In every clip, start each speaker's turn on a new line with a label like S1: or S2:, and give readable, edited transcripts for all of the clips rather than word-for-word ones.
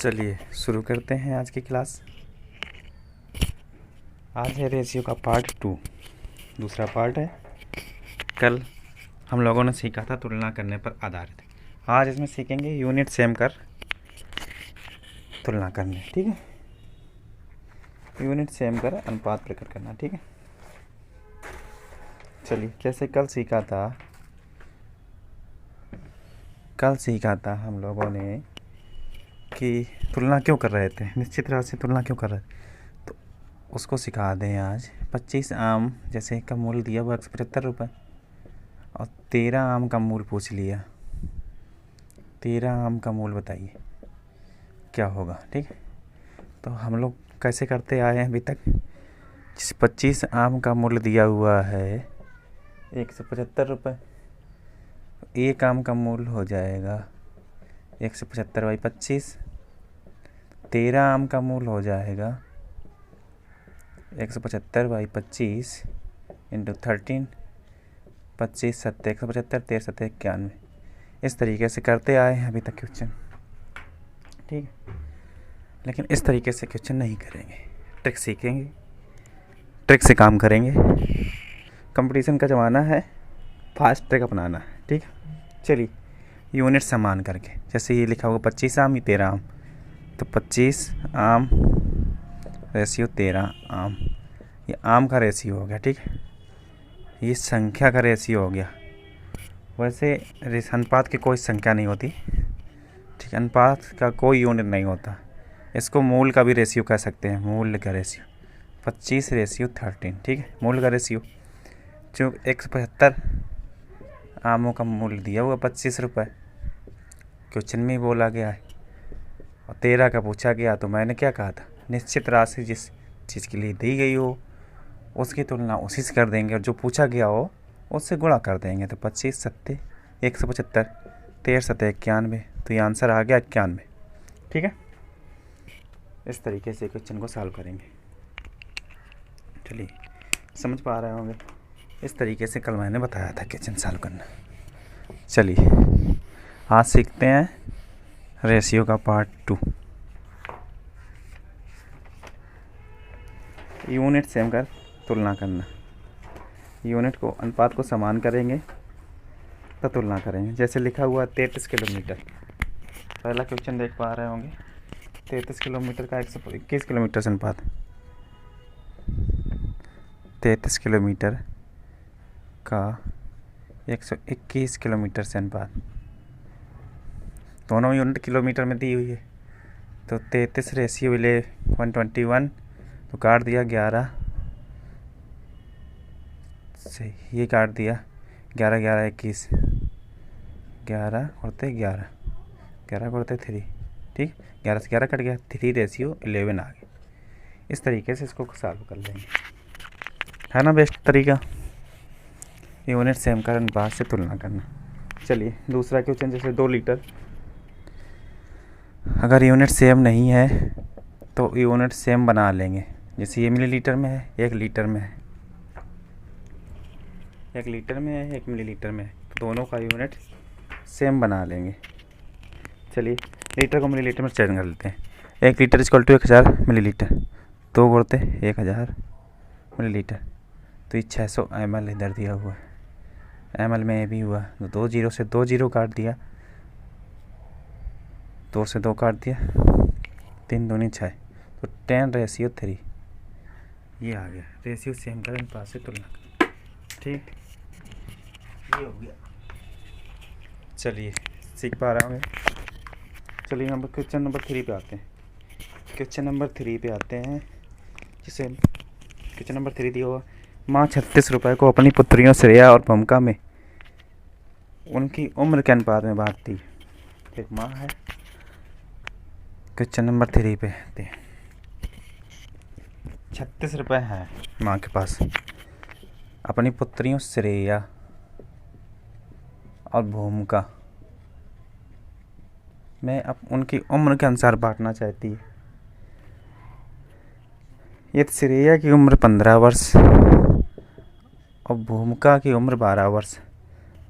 S1: चलिए शुरू करते हैं आज की क्लास। आज है रेशियो का पार्ट 2, दूसरा पार्ट है। कल हम लोगों ने सीखा था तुलना करने पर आधारित। आज इसमें सीखेंगे यूनिट सेम कर तुलना करने। ठीक है, यूनिट सेम कर अनुपात प्रकट करना। ठीक है, चलिए जैसे कल सीखा था हम लोगों ने कि तुलना क्यों कर रहे थे, निश्चित तरह से तुलना क्यों कर रहे थे, तो उसको सिखा दें आज। 25 आम जैसे का मूल्य दिया हुआ 175 रुपये और 13 आम का मूल्य पूछ लिया। 13 आम का मूल्य बताइए क्या होगा। ठीक है, तो हम लोग कैसे करते आए हैं अभी तक। जिस 25 आम का मूल्य दिया हुआ है 175 रुपये, एक आम का मूल्य हो जाएगा 175/25। 13 आम का मूल्य हो जाएगा 175/25 इंटू 13। 25 7 175, 13 7 91। इस तरीके से करते आए हैं अभी तक क्वेश्चन। ठीक है, लेकिन इस तरीके से क्वेश्चन नहीं करेंगे, ट्रिक सीखेंगे, ट्रिक से काम करेंगे। कंपटीशन का ज़माना है, फास्ट ट्रिक अपनाना है। ठीक है, चलिए यूनिट समान करके, जैसे ये लिखा होगा 25 आम, ये 13 आम, तो 25 आम रेशियो 13 आम, ये आम का रेशियो हो गया। ठीक है, ये संख्या का रेशियो हो गया। वैसे अनुपात की कोई संख्या नहीं होती। ठीक है, अनुपात का कोई यूनिट नहीं होता। इसको मूल का भी रेशियो कह सकते हैं, मूल्य का रेशियो। 25/13। ठीक है, मूल्य का रेशियो। जो 175 आमों का मूल्य दिया हुआ 25 रुपये, क्वेश्चन में ही बोला गया है, और 13 का पूछा गया, तो मैंने क्या कहा था, निश्चित राशि जिस चीज़ के लिए दी गई हो उसकी तुलना उसी से कर देंगे और जो पूछा गया हो उससे गुणा कर देंगे। तो 25 7 175, 13 7 91, तो ये आंसर आ गया 91। ठीक है, इस तरीके से क्वेश्चन को सॉल्व करेंगे। चलिए समझ पा रहे होंगे, इस तरीके से कल मैंने बताया था क्वेश्चन सॉल्व करना। चलिए आज सीखते हैं रेशियो का पार्ट 2, यूनिट सेम कर तुलना करना। यूनिट को, अनुपात को समान करेंगे तो तुलना करेंगे। जैसे लिखा हुआ 33 किलोमीटर, पहला क्वेश्चन देख पा रहे होंगे। 33 किलोमीटर का 121 किलोमीटर से अनुपात, 33 किलोमीटर का 121 किलोमीटर से अनुपात, दोनों यूनिट किलोमीटर में दी हुई है। तो 33 रेशियो 121, तो काट दिया 11 से, ये काट दिया 11 11 21, 11 करते 11, 11 करते 3। ठीक, 11 से 11 कट गया, 3 रेशियो 11 आ गया। इस तरीके से इसको सॉल्व कर लेंगे, है ना बेस्ट तरीका, यूनिट सेम कर अनुपात से तुलना करना। चलिए दूसरा क्वेश्चन, जैसे 2 लीटर, अगर यूनिट सेम नहीं है तो यूनिट सेम बना लेंगे। जैसे ये मिलीलीटर में है, 1 लीटर में है, 1 लीटर में है, 1 मिलीलीटर में है, तो दोनों का यूनिट सेम बना लेंगे। चलिए लीटर को मिलीलीटर में चेंज कर लेते हैं। 1 लीटर इक्वल टू 1000 मिलीलीटर, 2 गुणते 1000 मिलीलीटर, तो ये 600 ml इधर दिया हुआ है। ml में ये भी हुआ, तो 2 जीरो से 2 जीरो काट दिया, 2 से 2 काट दिया, 3 दूनी 6, तो 10/3 ये आ गया। रेशियो सेम कर अनुपात से तुलना। ठीक, ये हो गया। चलिए सीख पा रहे होंगे। चलिए क्वेश्चन नंबर 3 पे आते हैं। क्वेश्चन नंबर 3 पे आते हैं, जिसे क्वेश्चन नंबर 3 दिया हुआ, माँ 36 रुपये को अपनी पुत्रियों श्रेया और भूमिका में उनकी उम्र के अनुपात में बांटती है। एक माँ है, क्वेश्चन नंबर 3 पे आते हैं। 36 रुपये हैं माँ के पास, अपनी पुत्रियों श्रेया और भूमिका में अब उनकी उम्र के अनुसार बांटना चाहती है। ये श्रेया की उम्र 15 वर्ष और भूमिका की उम्र 12 वर्ष,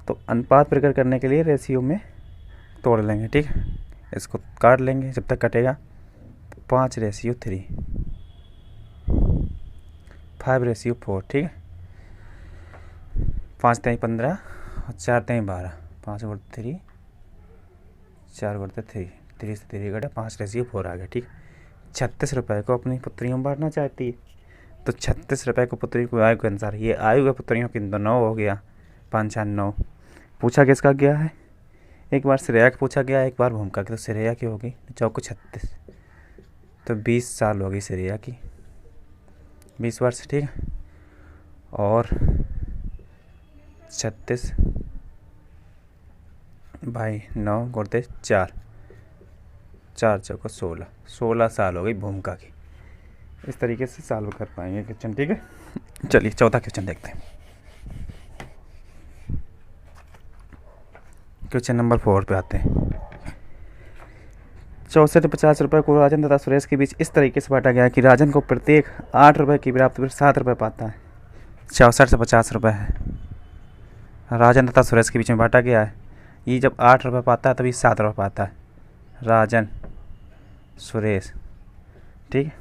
S1: तो अनुपात प्रकट करने के लिए रेशियो में तोड़ लेंगे। ठीक है, इसको काट लेंगे जब तक कटेगा। 5:3, 5:4, ठीक है। 5 3 15 और 4 3 12, 5 × 3, 4 × 3, 3 से 3 घटा 5:4 आ गया, ठीक। 36 रुपये को अपनी पुत्रियों में बांटना चाहती है, तो 36 रुपये को पुत्री को आयु के अनुसार, ये आयु के पुत्रियों की 9 हो गया, 5 4 9। पूछा किसका गया है, एक बार श्रेया का पूछा गया, एक बार भूमिका की, तो श्रेया की होगी 36, तो 20 साल होगी श्रेया की, 20 वर्ष, ठीक है। और 36 भाई 9 × 4, 4 चौको 16, 16 साल हो गई भूमिका की। इस तरीके से सॉल्व कर पाएंगे क्वेश्चन, ठीक है। चलिए चौथा क्वेश्चन देखते हैं। क्वेश्चन नंबर 4 पे आते हैं। 64 50 रुपये को राजन तथा सुरेश के बीच इस तरीके से बांटा गया कि राजन को प्रत्येक 8 रुपये की बराबर 7 रुपये पाता है। 64 से 50 रुपये है, राजन तथा सुरेश के बीच में बांटा गया है। ये जब 8 रुपये पाता है तभी 7 रुपये पाता है, राजन सुरेश, ठीक है,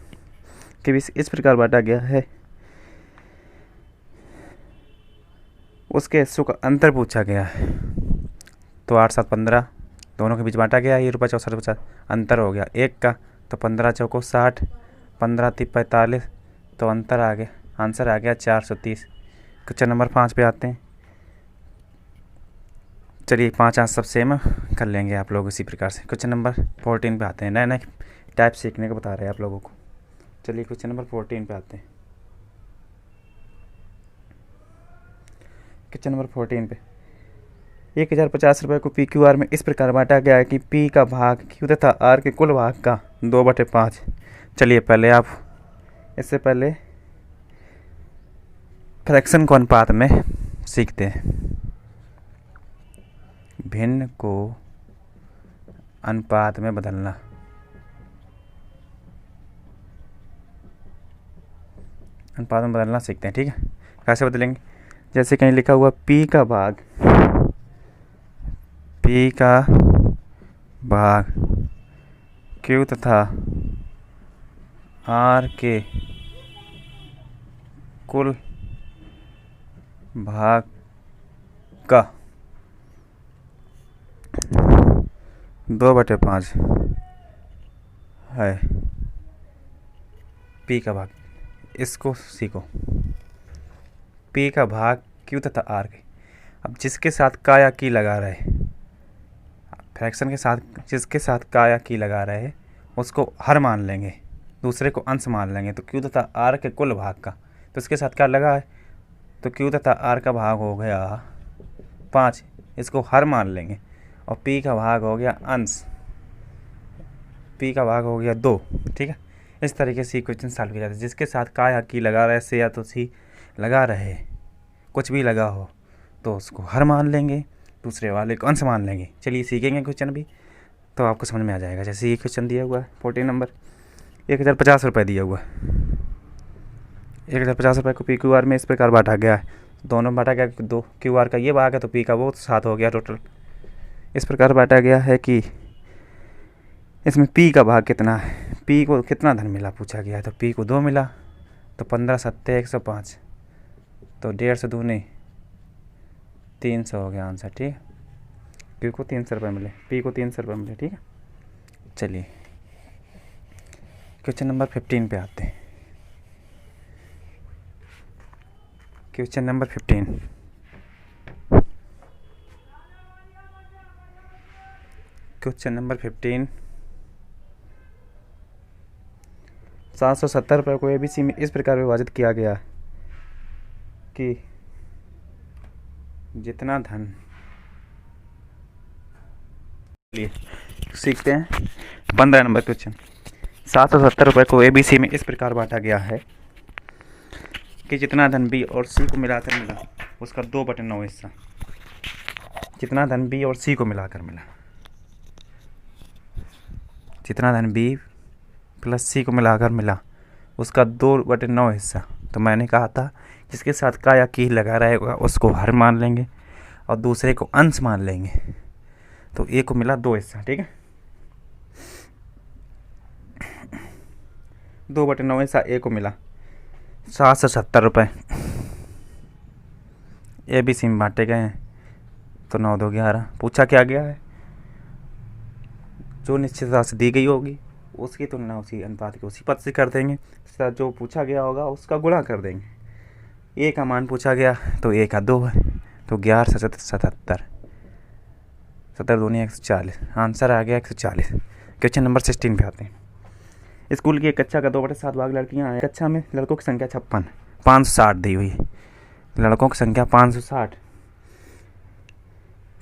S1: के बीच इस प्रकार बांटा गया है। उसके हिस्सों का अंतर पूछा गया है, तो 8 7 15 दोनों के बीच बांटा गया। ये रुपये 64 50 अंतर हो गया एक का, तो 15 चौको 60, 15 3 45, तो अंतर आ गया, आंसर आ गया 430। क्वेश्चन नंबर 5 पे आते हैं। चलिए 5 आंसर सब सेम कर लेंगे आप लोग इसी प्रकार से। क्वेश्चन नंबर 14 पे आते हैं, नए नए टाइप सीखने को बता रहे हैं आप लोगों को। चलिए क्वेश्चन नंबर 14 पे आते हैं। क्वेश्चन नंबर 14 पे 1050 रुपये को PQR में इस प्रकार बांटा गया है कि P का भाग Q तथा R के कुल भाग का 2/5। चलिए पहले आप इससे पहले फ्रैक्शन को अनुपात में सीखते हैं। भिन्न को अनुपात में बदलना, अनुपात में बदलना सीखते हैं, ठीक है। कैसे बदलेंगे, जैसे कहीं लिखा हुआ P का भाग Q तथा R के कुल भाग का 2/5 है। P का भाग, इसको सीखो। P का भाग Q तथा R के, अब जिसके साथ का या की लगा रहे, फ्रैक्शन के साथ जिसके साथ का या की लगा रहे उसको हर मान लेंगे, दूसरे को अंश मान लेंगे। तो Q तथा R के कुल भाग का, तो इसके साथ क्या लगा है, तो Q तथा R का भाग हो गया 5, इसको हर मान लेंगे। और P का भाग हो गया अंश, P का भाग हो गया 2, ठीक है। इस तरीके से क्वेश्चन सॉल्व किया जाता है। जिसके साथ का या की लगा रहे से या तो सी लगा रहे, कुछ भी लगा हो तो उसको हर मान लेंगे, दूसरे वाले को अंश मान लेंगे। चलिए सीखेंगे क्वेश्चन भी, तो आपको समझ में आ जाएगा। जैसे ये क्वेश्चन दिया हुआ है 14 नंबर, 1050 रुपये दिया हुआ है। 1050 रुपये को PQR में इस प्रकार बांटा गया है, दोनों बांटा गया, 2 QR का ये भाग है तो P का वो 7 हो गया टोटल। इस प्रकार बांटा गया है कि इसमें P का भाग कितना है, P को कितना धन मिला पूछा गया है, तो P को 2 मिला, तो 15 7 105, तो 150 दूनी 300 हो गया आंसर, ठीक है। Q को 300 रुपये मिले, P को 300 रुपये मिले, ठीक है। चलिए क्वेश्चन नंबर 15 पे आते हैं। क्वेश्चन नंबर 15, क्वेश्चन नंबर 15, 770 रुपये को ABC में इस प्रकार विभाजित किया गया कि जितना धन, चलिए सीखते हैं 15 नंबर क्वेश्चन। 770 रुपये को ABC में इस प्रकार बांटा गया है कि जितना धन B और C को मिलाकर मिला उसका 2/9 हिस्सा, जितना धन B और C को मिलाकर मिला, जितना धन B प्लस C को मिलाकर मिला उसका 2/9 हिस्सा। तो मैंने कहा था जिसके साथ का या की लगा रहेगा उसको हर मान लेंगे और दूसरे को अंश मान लेंगे। तो A को मिला 2 हिस्सा, ठीक है। 2/9 ऐसा ए को मिला 770 रुपये। ए बी सी में बांटे गए हैं तो 9 2 11। पूछा क्या गया है, जो निश्चित राशि दी गई होगी उसकी तुलना उसी अनुपात के उसी पद से कर देंगे, जो पूछा गया होगा उसका गुणा कर देंगे। ए का मान पूछा गया तो ए का 2 है, तो 11 7 77 70 दूनी 140, आंसर आ गया 140। क्वेश्चन नंबर 16 पे आते हैं। स्कूल की एक कक्षा का 2/7 भाग लड़कियां हैं। कक्षा में लड़कों की संख्या 56, 560 दी हुई है। लड़कों की संख्या 560,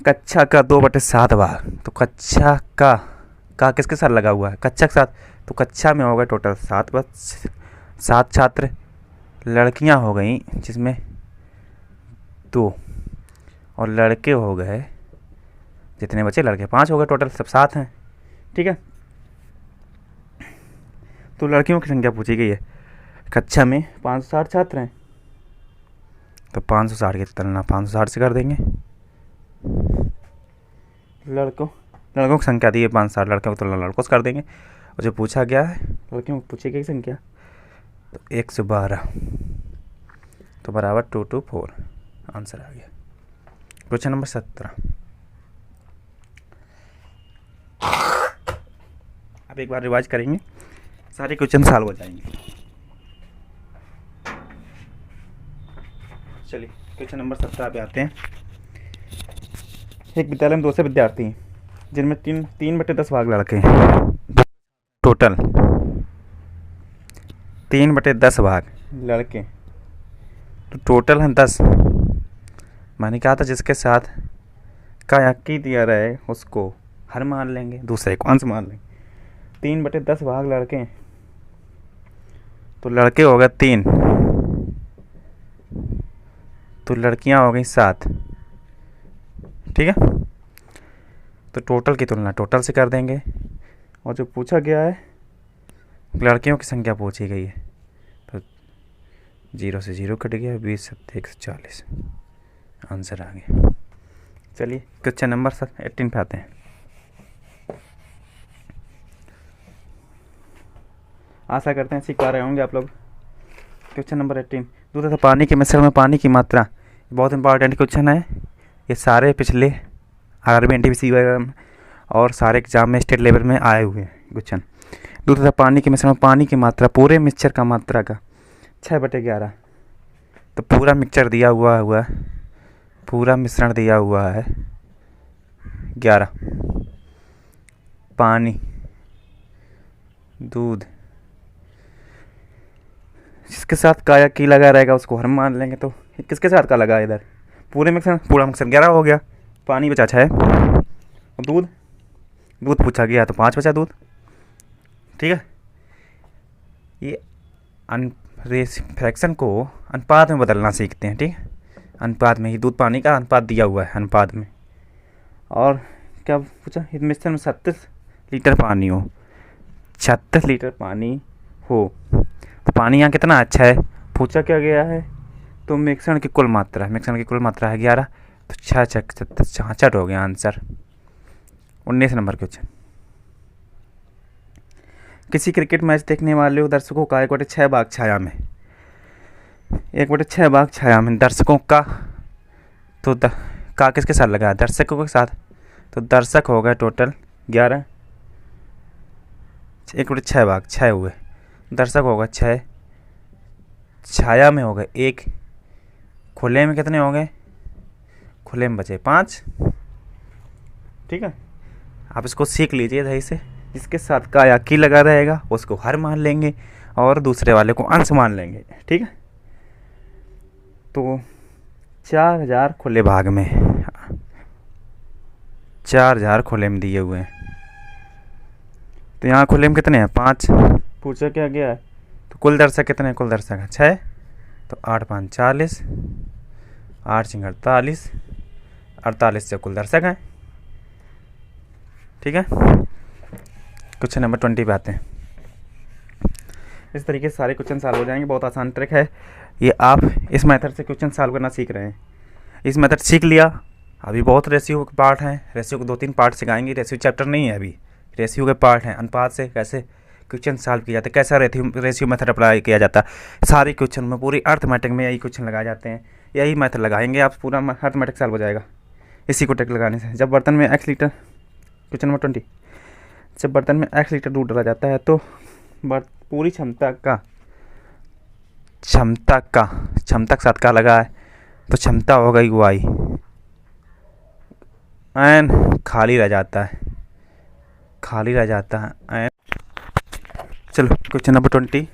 S1: कक्षा का 2/7 भाग, तो कक्षा का किसके साथ लगा हुआ है, कक्षा के साथ, तो कक्षा में हो गए टोटल 7 छात्र, लड़कियां हो गई जिसमें 2 और लड़के हो गए, जितने बचे लड़के 5 हो गए, टोटल सब 7 हैं। ठीक है, तो लड़कियों की संख्या पूछी गई है। कक्षा में 560 छात्र हैं, तो 560 की तुलना 560 से कर देंगे। लड़कों की संख्या दी है 560, लड़कों की तुलना लड़कों से कर देंगे। और जो पूछा गया है लड़कियों को पूछी गई संख्या तो 112, तो बराबर 224 आंसर आ गया। Question number 17। अब एक बार रिवाइज करेंगे, सारे क्वेश्चन सॉल्व हो जाएंगे। चलिए क्वेश्चन नंबर 17 पे आते हैं। एक विद्यालय में 200 विद्यार्थी हैं, जिनमें 3/10 भाग लड़के हैं। टोटल 3/10 भाग लड़के, तो टोटल हैं 10। मैंने कहा था जिसके साथ का यकी दिया रहे उसको हर मान लेंगे, दूसरे को अंश मान लेंगे। 3/10 भाग लड़के हैं, तो लड़के हो गए 3, तो लड़कियां हो गई 7। ठीक है, तो टोटल की तुलना टोटल से कर देंगे। और जो पूछा गया है लड़कियों की संख्या पूछी गई है, तो 0 से 0 कट गया, 20 7 140 आंसर आ गया। चलिए क्वेश्चन नंबर 18 पे आते हैं। आशा करते हैं सीख पा रहे होंगे आप लोग। क्वेश्चन नंबर 18, दूध तथा पानी के मिश्रण में पानी की मात्रा, बहुत इंपॉर्टेंट क्वेश्चन है। ये सारे पिछले आरआरबी एनटीपीसी और सारे एग्जाम में स्टेट लेवल में आए हुए हैं क्वेश्चन। दूध तथा पानी के मिश्रण में पानी की मात्रा पूरे मिक्सचर का मात्रा का 6/11, तो पूरा मिक्सचर दिया हुआ है, पूरा मिश्रण दिया हुआ है 11, पानी दूध, जिसके साथ काया की लगा रहेगा उसको हर मान लेंगे। तो किसके साथ का लगा इधर, पूरा मिक्सर 11 हो गया, पानी बचा 6 और दूध पूछा गया तो 5 बचा दूध। ठीक है, ये फ्रैक्शन को अनुपात में बदलना सीखते हैं। ठीक है, अनुपात में ही दूध पानी का अनुपात दिया हुआ है अनुपात में। और क्या पूछा, इस मिश्रण में 36 लीटर पानी हो, 36 लीटर पानी हो, तो पानी यहाँ कितना अच्छा है, पूछा क्या गया है, तो मिश्रण की कुल मात्रा है 11, तो 6 6 66 हो गया आंसर। 19 नंबर क्वेश्चन, किसी क्रिकेट मैच देखने वाले दर्शकों का 1/6 भाग छाया में, 1/6 भाग छाया में दर्शकों का, तो का किसके साथ लगा, दर्शकों के साथ, तो दर्शक हो गए टोटल 11, 1/6 भाग 6 हुए, दर्शक होगा 6, छाया में हो गए 1, खुले में कितने हो गए, खुले में बचे 5। ठीक है, आप इसको सीख लीजिए सही से। जिसके साथ का या की लगा रहेगा उसको हर मान लेंगे और दूसरे वाले को अंश मान लेंगे। ठीक है, तो 4000 खुले भाग में, 4000 खुले में दिए हुए हैं, तो यहाँ खुले में कितने हैं 5, पूछा क्या गया है, तो कुल दर्शक कितने हैं, कुल दर्शक है 6, तो 8 5 40, 8 6 48, 48 से कुल दर्शक हैं। ठीक है, क्वेश्चन नंबर 20 पे आते हैं। इस तरीके से सारे क्वेश्चन सॉल्व हो जाएंगे, बहुत आसान ट्रिक है ये। आप इस मेथड से क्वेश्चन सॉल्व करना सीख रहे हैं, इस मेथड सीख लिया। अभी बहुत रेशियो के पार्ट हैं, रेशियो को 2-3 पार्ट सिखाएंगे, रेशियो चैप्टर नहीं है अभी, रेशियो के पार्ट हैं। अनुपात से कैसे क्वेश्चन सॉल्व किए जाते हैं, कैसा रेशियो मेथड अप्लाई किया जाता है। सारे क्वेश्चन में पूरी अर्थमेटिक में यही क्वेश्चन लगाए जाते हैं, यही मेथड लगाएंगे आप, पूरा अर्थमेटिक सॉल्व हो जाएगा इसी को टेक लगाने से। जब बर्तन में x लीटर, क्वेश्चन नंबर 20, जब बर्तन में x लीटर दूध डाला जाता है तो पूरी क्षमता के साथ का लगा है, तो क्षमता हो गई y एन खाली रह जाता है एन। चलो क्वेश्चन नंबर 20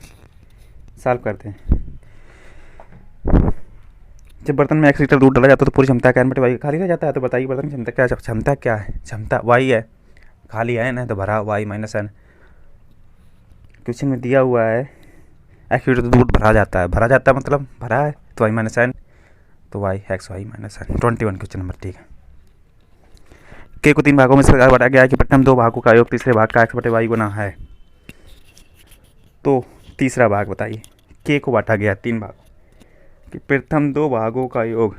S1: सॉल्व करते हैं। जब बर्तन में x लीटर दूध डाला जाता है तो पूरी क्षमता का n बटे y खाली रह जाता है, तो बताइए बर्तन की क्षमता क्या है? क्षमता y है, खाली n है तो भरा y माइनस n। क्वेश्चन में दिया हुआ है x लीटर दूध भरा जाता है मतलब भरा है तो y माइनस n, तो y x y minus n। 21 question number, ठीक है। k को 3 भागों में इस प्रकार बांटा गया है कि प्रथम 2 भागों का योग तीसरे भाग का x बटे y गुना है, तो तीसरा भाग बताइए। k को बांटा गया 3 भाग कि प्रथम 2 भागों का योग,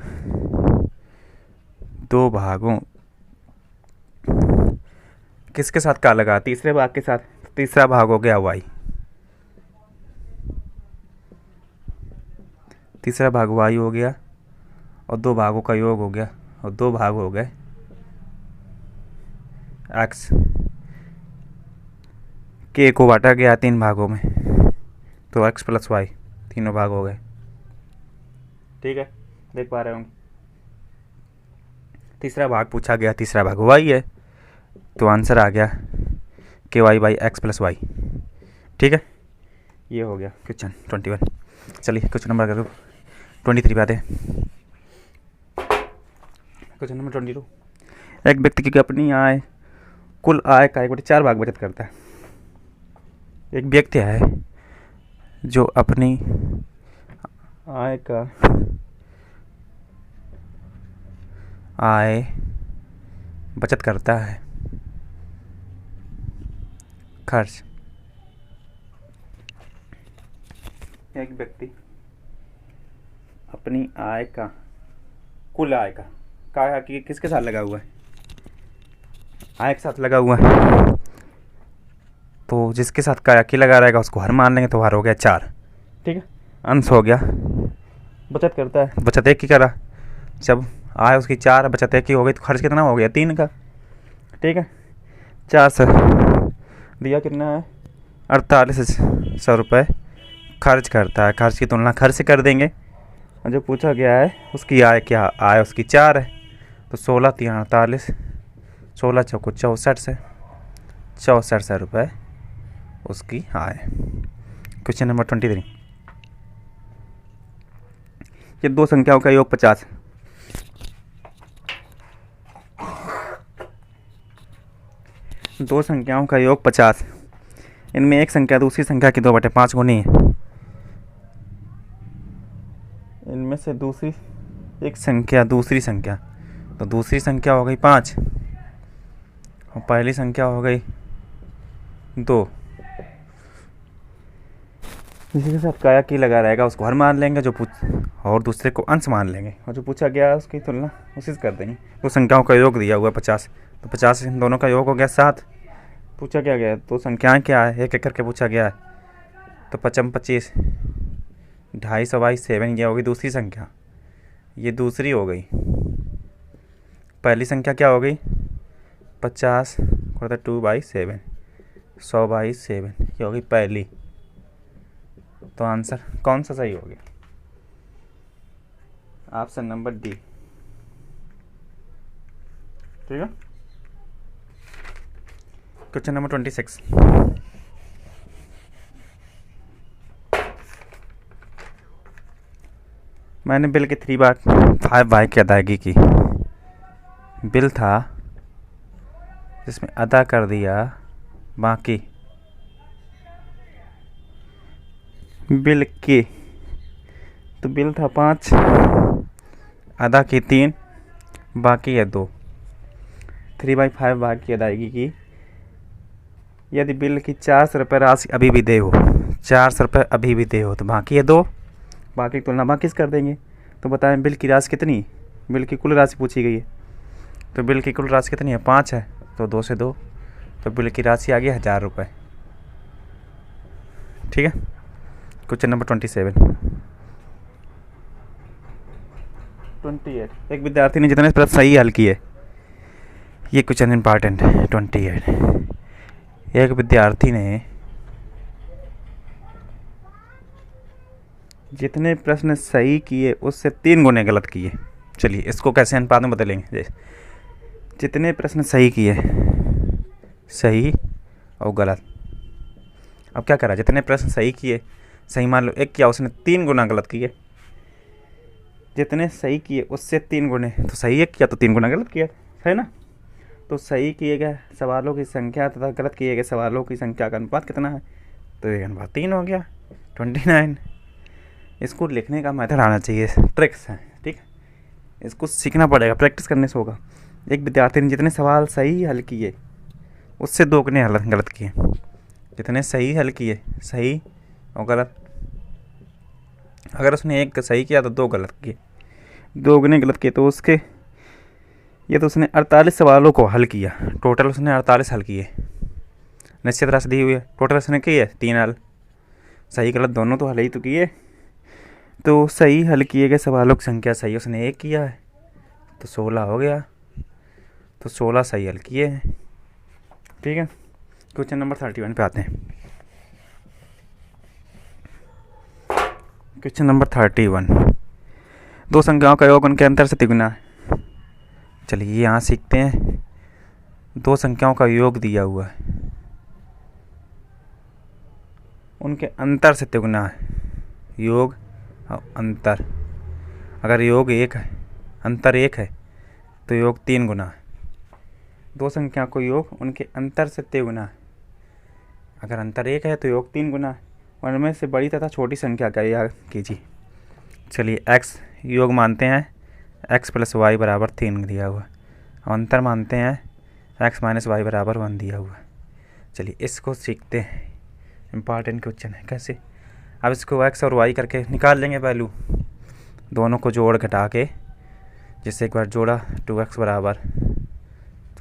S1: 2 भागों किसके साथ का लगा? तीसरे भाग के साथ। तीसरा भाग हो गया y, तीसरा भाग y हो गया और 2 भागों का योग हो गया, और 2 भाग हो गए x। k को बांटा गया 3 भागों में तो x प्लस y, तीनों भाग हो गए, ठीक है, देख पा रहे होंगे। तीसरा भाग पूछा गया, तीसरा भाग y है, तो आंसर आ गया के y by x plus y, ठीक है। ये हो गया क्वेश्चन 21। चलिए क्वेश्चन नंबर 23 पे आते हैं। क्वेश्चन नंबर 22, एक व्यक्ति की अपनी आय, कुल आय का 1/4 भाग बचत करता है। एक व्यक्ति है जो अपनी आय का बचत करता है, खर्च। एक व्यक्ति अपनी आय का, कुल आय का किसके साथ लगा हुआ है? आय के साथ लगा हुआ है, तो जिसके साथ का की लगा रहेगा उसको हर मान लेंगे, तो हर हो गया 4, ठीक है। अंश हो गया, बचत करता है, बचत 1 की करा, जब आय उसकी 4 बचत 1 की हो गई तो खर्च कितना हो गया? 3 का, ठीक है। 4 से दिया कितना है? 4800 रुपये खर्च करता है। खर्च की तुलना खर्च से कर देंगे, और जो पूछा गया है उसकी आय क्या? आय उसकी 4 है, तो 16 3 48, 16 चौको 64 से 6400 रुपये उसकी आय। क्वेश्चन नंबर 23, ये 2 संख्याओं का योग 50। दो संख्याओं का योग 50, इनमें एक संख्या दूसरी संख्या की 2/5 गुनी है। इनमें से एक संख्या दूसरी संख्या, तो दूसरी संख्या हो गई 5 और पहली संख्या हो गई 2। जिसके साथ काया की लगा रहेगा उसको हर मान लेंगे, और दूसरे को अंश मान लेंगे, और जो पूछा गया है उसकी तुलना उसी से कर देंगे। दो संख्याओं का योग दिया हुआ है 50, तो 50 इन दोनों का योग हो गया 7। पूछा क्या गया? तो संख्याएं क्या है, एक एक करके पूछा गया है, तो 55 25, 250 बाई 7, ये होगी दूसरी संख्या, ये दूसरी हो गई। पहली संख्या क्या हो गई? 50 2/7, 100/7, ये होगी पहली। तो आंसर कौन सा सही हो गया? ऑप्शन नंबर डी, ठीक है। क्वेश्चन नंबर 26, मैंने बिल के 3/5 भाग की अदायगी की। बिल था जिसमें अदा कर दिया, बाकी बिल की, तो बिल था 5, अदा की 3, बाकी है 2। 3/5 भाग की अदायगी की। यदि बिल की 400 रुपये राशि अभी भी दे हो, 400 रुपये अभी भी दे हो, तो बाकी है 2। बाकी की तुलना बाकी से कर देंगे। तो बताएं बिल की राशि कितनी? बिल की कुल राशि पूछी गई है, तो बिल की कुल राशि कितनी है? 5 है, तो 2 से 2, तो बिल की राशि आ गई 1000 रुपये। ठीक है। Question number 27। एक विद्यार्थी ने जितने प्रश्न सही हल किए, ये क्वेश्चन इंपॉर्टेंट है। 28, एक विद्यार्थी ने जितने प्रश्न सही किए उससे 3 गुने गलत किए। चलिए इसको कैसे अनुपात में बदलेंगे। जितने प्रश्न सही किए, सही और गलत। अब क्या करा, जितने प्रश्न सही किए, सही मान लो एक किया, उसने 3 गुना गलत किए। जितने सही किए उससे 3 गुने, तो सही एक किया तो 3 गुना गलत किया, है ना। तो सही किए गए सवालों की संख्या तथा गलत किए गए सवालों की संख्या का अनुपात कितना है, तो ये अनुपात 3 हो गया, 29। इसको लिखने का मेथड आना चाहिए, ट्रिक्स है, ठीक है। इसको सीखना पड़ेगा, प्रैक्टिस करने से होगा। एक विद्यार्थी ने जितने सवाल सही हल किए उससे 2 गुने गलत किए। जितने सही हल किए, सही और गलत, अगर उसने एक सही किया तो 2 गलत किए, 2 गुने गलत किए, तो उसके ये तो उसने 48 सवालों को हल किया। टोटल उसने 48 हल किए, निश्चित राशि दी हुई है। टोटल उसने किए 3 हल, सही गलत दोनों तो हल ही तो किए। तो सही हल किए गए सवालों की संख्या, सही उसने 1 किया है तो 16 हो गया, तो 16 सही हल किए हैं, ठीक है। क्वेश्चन नंबर 31 पे आते हैं। क्वेश्चन नंबर 31, 2 संख्याओं का योग उनके अंतर से तिगुना है। चलिए यहाँ सीखते हैं। 2 संख्याओं का योग दिया हुआ है, उनके अंतर से तिगुना है। योग और अंतर, अगर योग 1 है, अंतर 1 है, तो योग 3 गुना है। 2 संख्या को योग उनके अंतर से तिगुना है। अगर अंतर 1 है तो योग 3 गुना है। उनमें से बड़ी तथा छोटी संख्या का याद कीजिए। चलिए x योग मानते हैं, x + y = 3 दिया हुआ है, और अंतर मानते हैं x - y = 1 दिया हुआ है। चलिए इसको सीखते हैं, इम्पॉर्टेंट क्वेश्चन है। कैसे, अब इसको x और y करके निकाल लेंगे वैल्यू, दोनों को जोड़ घटा के। जिससे एक बार जोड़ा 2x =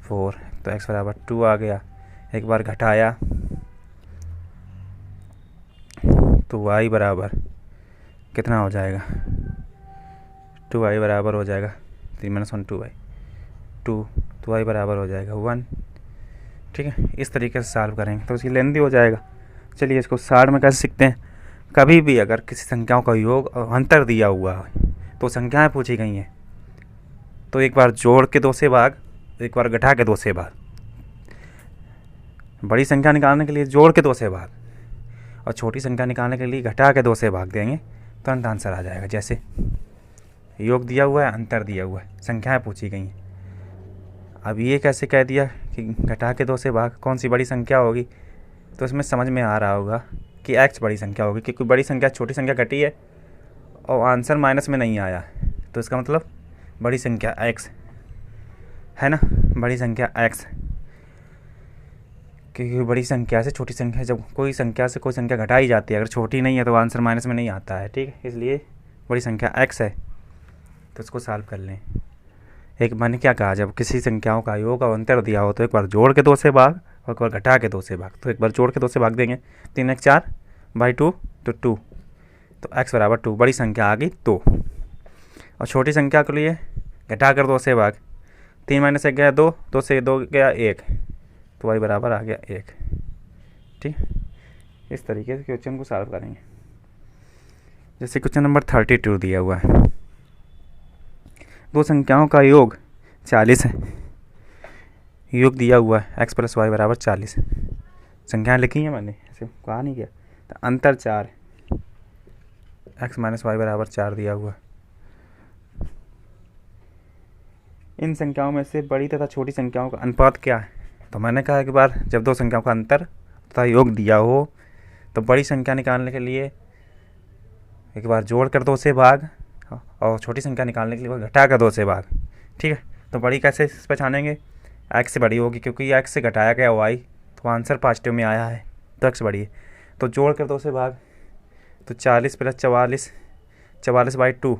S1: 4, तो x = 2 आ गया। एक बार घटाया तो y बराबर कितना हो जाएगा, 2y बराबर हो जाएगा 3 - 1 2y 2, तो y बराबर हो जाएगा 1, ठीक है। इस तरीके से सॉल्व करेंगे तो उसकी लेंथी हो जाएगा। चलिए इसको शॉर्ट में कैसे सीखते हैं। कभी भी अगर किसी संख्याओं का योग और अंतर दिया हुआ है, तो संख्याएं पूछी गई हैं, तो एक बार जोड़ के 2 से भाग, एक बार घटा के 2 से भाग। बड़ी संख्या निकालने के लिए जोड़ के 2 से भाग, और छोटी संख्या निकालने के लिए घटा के 2 से भाग देंगे, तुरंत आंसर आ जाएगा। जैसे योग दिया हुआ है, अंतर दिया हुआ है, संख्याएं पूछी गई हैं। अब ये कैसे कह दिया कि घटा के 2 से भाग, कौन सी बड़ी संख्या होगी, तो इसमें समझ में आ रहा होगा कि x बड़ी संख्या होगी, क्योंकि बड़ी संख्या छोटी संख्या घटी है और आंसर माइनस में नहीं आया, तो इसका मतलब बड़ी संख्या x है ना, बड़ी संख्या x। क्योंकि बड़ी संख्या से छोटी संख्या, जब कोई संख्या से कोई संख्या घटाई जाती है, अगर छोटी नहीं है तो आंसर माइनस में नहीं आता है, ठीक है। इसलिए बड़ी संख्या x है, तो इसको सॉल्व कर लें। एक मैंने क्या कहा, जब किसी संख्याओं का योग और अंतर दिया हो तो एक बार जोड़ के 2 से भाग और एक बार घटा के 2 से भाग। तो एक बार जोड़ के 2 से भाग देंगे, 3 × 4 / 2 तो 2, तो x = 2, बड़ी संख्या आ गई 2। और छोटी संख्या के लिए घटा कर 2 से भाग, 3 - 1 गया 2, 2 से 2 गया 1, तो y बराबर आ गया 1, ठीक। इस तरीके से क्वेश्चन को सॉल्व करेंगे। जैसे क्वेश्चन नंबर 32 दिया हुआ है, 2 संख्याओं का योग 40 है। योग दिया हुआ है x + y = 40, संख्याएं लिखी हैं मैंने, ऐसे कहा नहीं गया। तो अंतर 4 है, x - y = 4 दिया हुआ। इन संख्याओं में से बड़ी तथा छोटी संख्याओं का अनुपात क्या है, तो मैंने कहा एक बार जब 2 संख्याओं का अंतर तथा योग दिया हो, तो बड़ी संख्या निकालने के लिए एक बार जोड़ कर 2 से भाग, और छोटी संख्या निकालने के लिए घटा कर 2 से भाग, ठीक है। तो बड़ी कैसे पहचानेंगे, x से बड़ी होगी, क्योंकि x से घटाया गया y, तो आंसर पॉजिटिव में आया है, तो x बड़ी है। तो जोड़ कर 2 से भाग, तो 40 + 44, 44/2,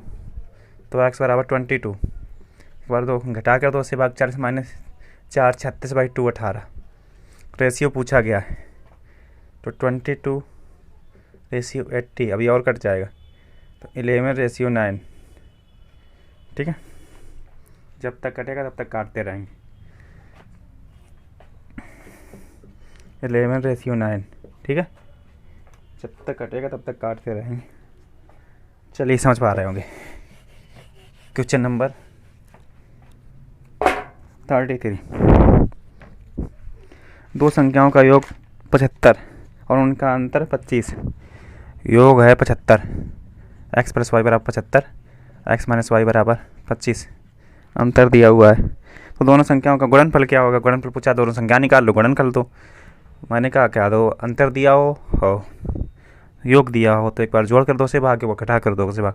S1: तो x = 22। एक बार 2 घटा कर 2 से भाग, 40 - 4 36/2 18। रेशियो पूछा गया है, तो 22 रेशियो 80, अभी और कट जाएगा तो 11:9। ठीक है, जब तक कटेगा तब तक काटते रहेंगे। 11:9, ठीक है, जब तक कटेगा तब तक काटते रहेंगे। चलिए समझ पा रहे होंगे। Question number 33। दो संख्याओं का योग 75 और उनका अंतर 25। योग है 75, x + y = 75, x - y = 25, अंतर दिया हुआ है। तो दोनों संख्याओं का गुणनफल क्या होगा? गुणनफल पूछा, दोनों संख्या निकाल लो, गुणनफल दो। मैंने कहा क्या दो, अंतर दिया हो योग दिया हो तो एक बार जोड़ कर 2 से भाग, वो घटा कर 2 से भाग,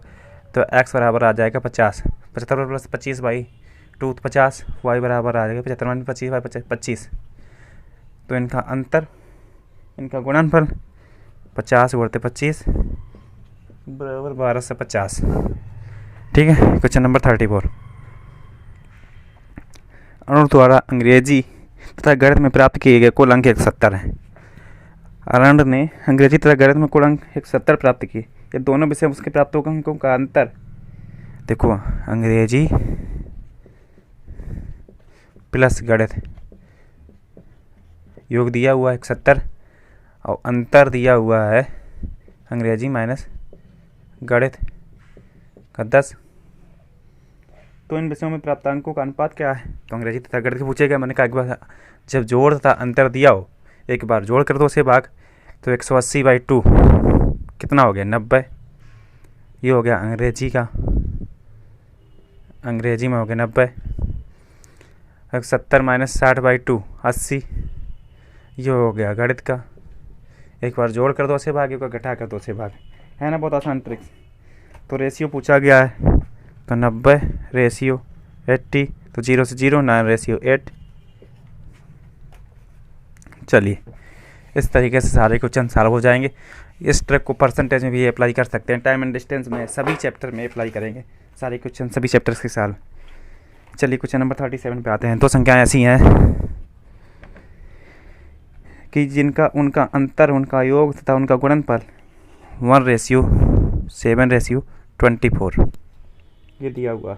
S1: तो x बराबर आ जाएगा 50। 75 + 25/2 तो 50, y बराबर आ जाएगा 75 - 25/25। तो इनका अंतर, इनका गुणनफल 50 × 25 बराबर 1250। ठीक है, क्वेश्चन नंबर 34। अरुण द्वारा अंग्रेजी तथा गणित में प्राप्त किए गए कुल अंक 170 हैं। अरुण ने अंग्रेजी तथा गणित में कुल अंक 170 प्राप्त किए। ये दोनों विषय उसके प्राप्त अंकों का अंतर देखो, अंग्रेजी प्लस गणित, योग दिया हुआ है 170 और अंतर दिया हुआ है अंग्रेजी माइनस गणित का 10। तो इन विषयों में प्राप्त अंकों का अनुपात क्या है? तो अंग्रेजी तथा गणित पूछेगा। मैंने कहा एक बार जब जोड़ तथा अंतर दिया हो एक बार जोड़ कर 2 से भाग, तो 180/2 कितना हो गया? 90। ये हो गया अंग्रेजी का, अंग्रेजी में हो गया 90। 70 - 60/2 80। ये हो गया गणित का, एक बार जोड़ कर 2 से भाग, एक बार घटा कर 2 से भाग, है ना, बहुत आसान ट्रिक्स। तो रेशियो पूछा गया है तो 90 रेशियो 80, तो 0 से 0 9 रेशियो 8। चलिए इस तरीके से सारे क्वेश्चन सॉल्व हो जाएंगे। इस ट्रिक को परसेंटेज में भी अप्लाई कर सकते हैं, टाइम एंड डिस्टेंस में, सभी चैप्टर में अप्लाई करेंगे सारे क्वेश्चन, सभी चैप्टर्स के साथ। चलिए क्वेश्चन नंबर 37 पे आते हैं। दो संख्याएं ऐसी हैं कि जिनका उनका अंतर, उनका योग तथा उनका गुणनफल 1:7/24 ये दिया हुआ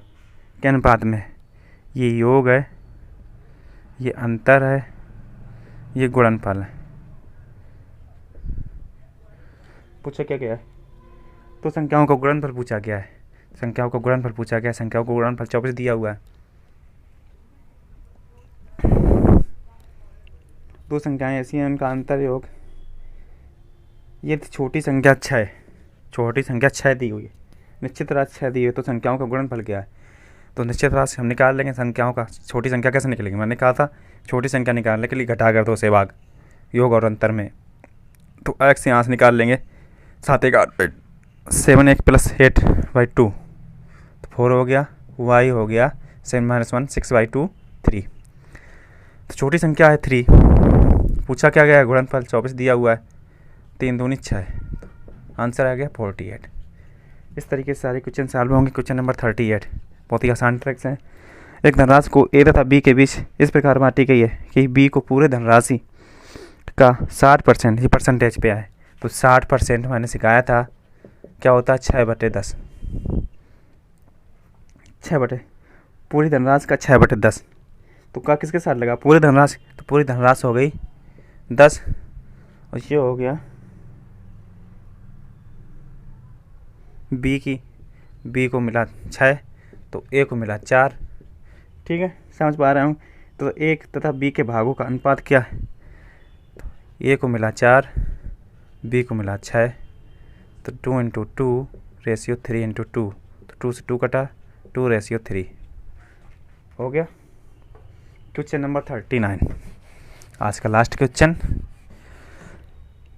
S1: के अनुपात में। ये योग है, ये अंतर है, ये गुणनफल है। पूछा क्या गया है? तो संख्याओं का गुणनफल पूछा गया है, संख्याओं का गुणनफल पूछा गया है। संख्याओं का गुणनफल 24 दिया हुआ है। दो संख्याएं ऐसी हैं उनका अंतर योग, ये छोटी संख्या 6, छोटी संख्या 6 दी हुई है, निश्चित राशि 6 दी हुई है। तो संख्याओं का गुणनफल क्या है? तो निश्चित राशि हम निकाल लेंगे संख्याओं का। छोटी संख्या कैसे निकलेगी? मैंने कहा था छोटी संख्या निकालने के लिए घटा कर 2 से भाग, योग और अंतर में। तो x यहाँ से निकाल लेंगे, 7 1 8 7 1 + 8/2 तो 4 हो गया, y हो गया 7 - 1 6/2 3। तो छोटी संख्या है 3। पूछा क्या गया? गुणनफल 24 दिया हुआ है, 3 दूनी 6, आंसर आ गया 48। इस तरीके से सारे क्वेश्चन सॉल्व होंगे। क्वेश्चन नंबर 38 बहुत ही आसान ट्रिक्स हैं। एक धनराशि को ए तथा बी के बीच इस प्रकार बांटी गई है कि बी को पूरे धनराशि का 60%, ये परसेंटेज पे आए तो 60% मैंने सिखाया था क्या होता है? 6/10, 6 पूरी धनराशि का 6/10। तो का किसके साथ लगा? पूरी धनराशि, तो पूरी धनराशि हो गई 10 और ये हो गया बी की, बी को मिला 6 तो ए को मिला 4। ठीक है, समझ पा रहा हूँ। तो एक तथा बी के भागों का अनुपात क्या है? तो ए को मिला 4, बी को मिला 6, तो 2 × 2 रेशियो 3 × 2, तो 2 से 2 कटा, 2 रेशियो 3 हो गया। क्वेश्चन नंबर 39 आज का लास्ट क्वेश्चन,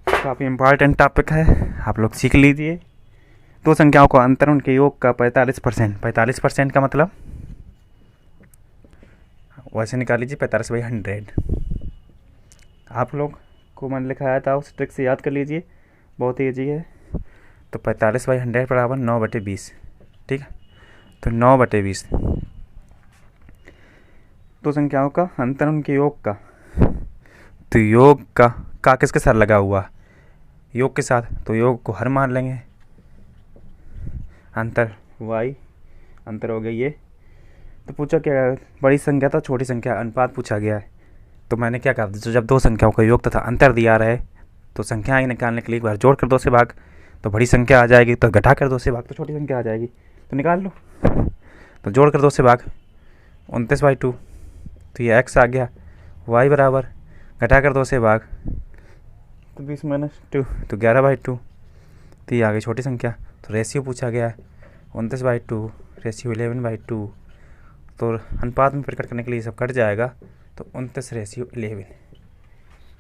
S1: काफ़ी इम्पॉर्टेंट टॉपिक है, आप लोग सीख लीजिए। दो संख्याओं का अंतर उनके योग का 45%। 45% का मतलब वैसे निकाल लीजिए 45/100। आप लोग को मैंने लिखाया था उस ट्रिक से याद कर लीजिए, बहुत ही ईजी है। तो 45/100 बराबर 9/20। ठीक है, तो 9/20 दो संख्याओं का अंतर उनके योग का। तो योग का किसके साथ लगा हुआ? योग के साथ, तो योग को हर मान लेंगे। अंतर y, अंतर हो गया ये। तो पूछा क्या, बड़ी संख्या था छोटी संख्या, अनुपात पूछा गया है। तो मैंने क्या कहा, तो जब दो संख्याओं का योग तथा अंतर दिया रहे तो संख्या ही निकालने के लिए एक बार जोड़ कर 2 से भाग, तो बड़ी संख्या आ जाएगी, तो घटा कर 2 से भाग तो छोटी संख्या आ जाएगी, तो निकाल लो। तो जोड़ कर 2 से भाग 29/2, तो ये x आ गया। y बराबर घटा कर 2 से भाग तो 20 - 2, तो 11/2, तो ये आ गई छोटी संख्या। तो रेशियो पूछा गया है 29/2, रेशियो 11/2, तो अनुपात में प्रकट करने के लिए सब कट जाएगा, तो 29/11।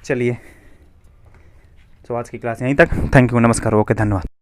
S1: चलिए, तो आज की क्लास यहीं तक। थैंक यू, नमस्कार, ओके, धन्यवाद।